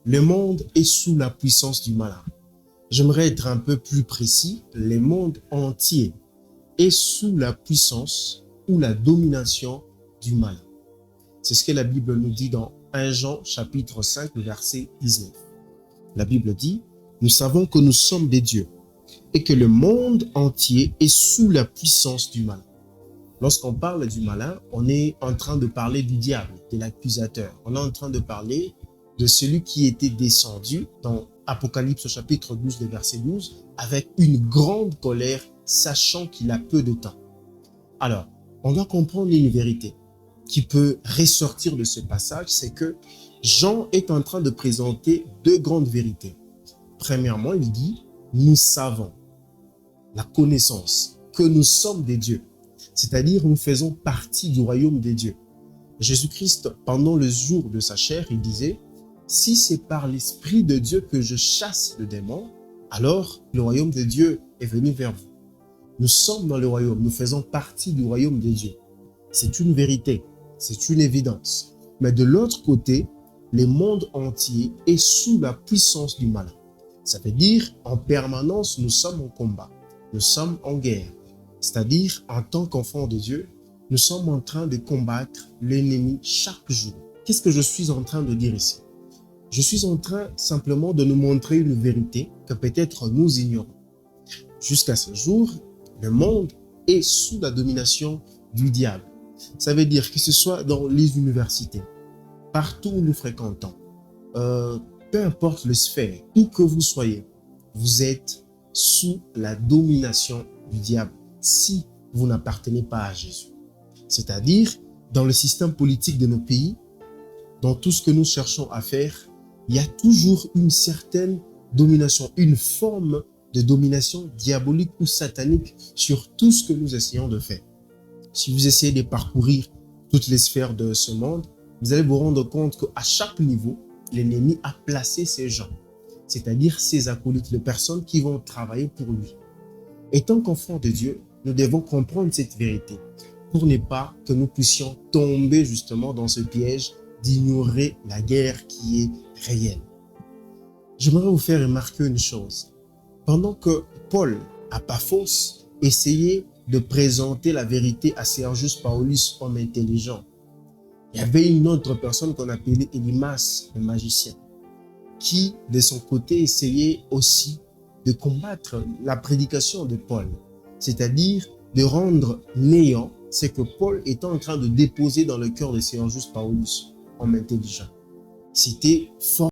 Le monde est sous la puissance du malin. J'aimerais être un peu plus précis. Le monde entier est sous la puissance ou la domination du malin. C'est ce que la Bible nous dit dans 1 Jean chapitre 5, verset 19. La Bible dit, nous savons que nous sommes des dieux et que le monde entier est sous la puissance du malin. Lorsqu'on parle du malin, on est en train de parler du diable, de l'accusateur. On est en train de parler de celui qui était descendu dans Apocalypse chapitre 12, verset 12, avec une grande colère, sachant qu'il a peu de temps. Alors, on doit comprendre une vérité qui peut ressortir de ce passage, c'est que Jean est en train de présenter deux grandes vérités. Premièrement, il dit, nous savons, la connaissance, que nous sommes des dieux. C'est-à-dire, nous faisons partie du royaume des dieux. Jésus-Christ, pendant le jour de sa chair, il disait, si c'est par l'Esprit de Dieu que je chasse le démon, alors le royaume de Dieu est venu vers vous. Nous sommes dans le royaume, nous faisons partie du royaume de Dieu. C'est une vérité, c'est une évidence. Mais de l'autre côté, le monde entier est sous la puissance du malin. Ça veut dire, en permanence, nous sommes en combat, nous sommes en guerre. C'est-à-dire, en tant qu'enfants de Dieu, nous sommes en train de combattre l'ennemi chaque jour. Qu'est-ce que je suis en train de dire ici? Je suis en train simplement de nous montrer une vérité que peut-être nous ignorons. Jusqu'à ce jour, le monde est sous la domination du diable. Ça veut dire que ce soit dans les universités, partout où nous fréquentons, peu importe le sphère, où que vous soyez, vous êtes sous la domination du diable si vous n'appartenez pas à Jésus. C'est-à-dire, dans le système politique de nos pays, dans tout ce que nous cherchons à faire, il y a toujours une certaine domination, une forme de domination diabolique ou satanique sur tout ce que nous essayons de faire. Si vous essayez de parcourir toutes les sphères de ce monde, vous allez vous rendre compte qu'à chaque niveau, l'ennemi a placé ses gens, c'est-à-dire ses acolytes, les personnes qui vont travailler pour lui. Et tant qu'enfants de Dieu, nous devons comprendre cette vérité pour ne pas que nous puissions tomber justement dans ce piège d'ignorer la guerre qui est réelle. J'aimerais vous faire remarquer une chose. Pendant que Paul, à Paphos, essayait de présenter la vérité à Sergius Paulus, homme intelligent, il y avait une autre personne qu'on appelait Élymas, le magicien, qui, de son côté, essayait aussi de combattre la prédication de Paul, c'est-à-dire de rendre néant ce que Paul était en train de déposer dans le cœur de Sergius Paulus, homme intelligent. C'était fort.